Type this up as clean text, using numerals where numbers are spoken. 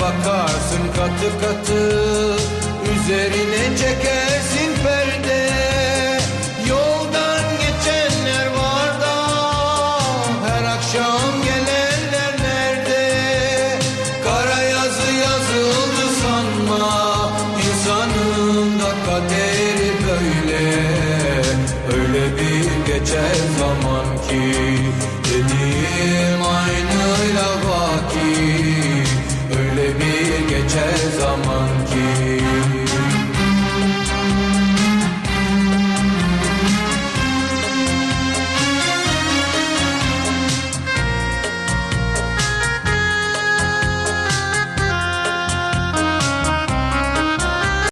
bakarsın katı katı, üzerine çekersin perde. Yoldan geçenler var da her akşam gelenler nerede? Kara yazı yazıldı sanma, insanın da kaderi böyle. Öyle bir geçer zaman ki dediğim aynı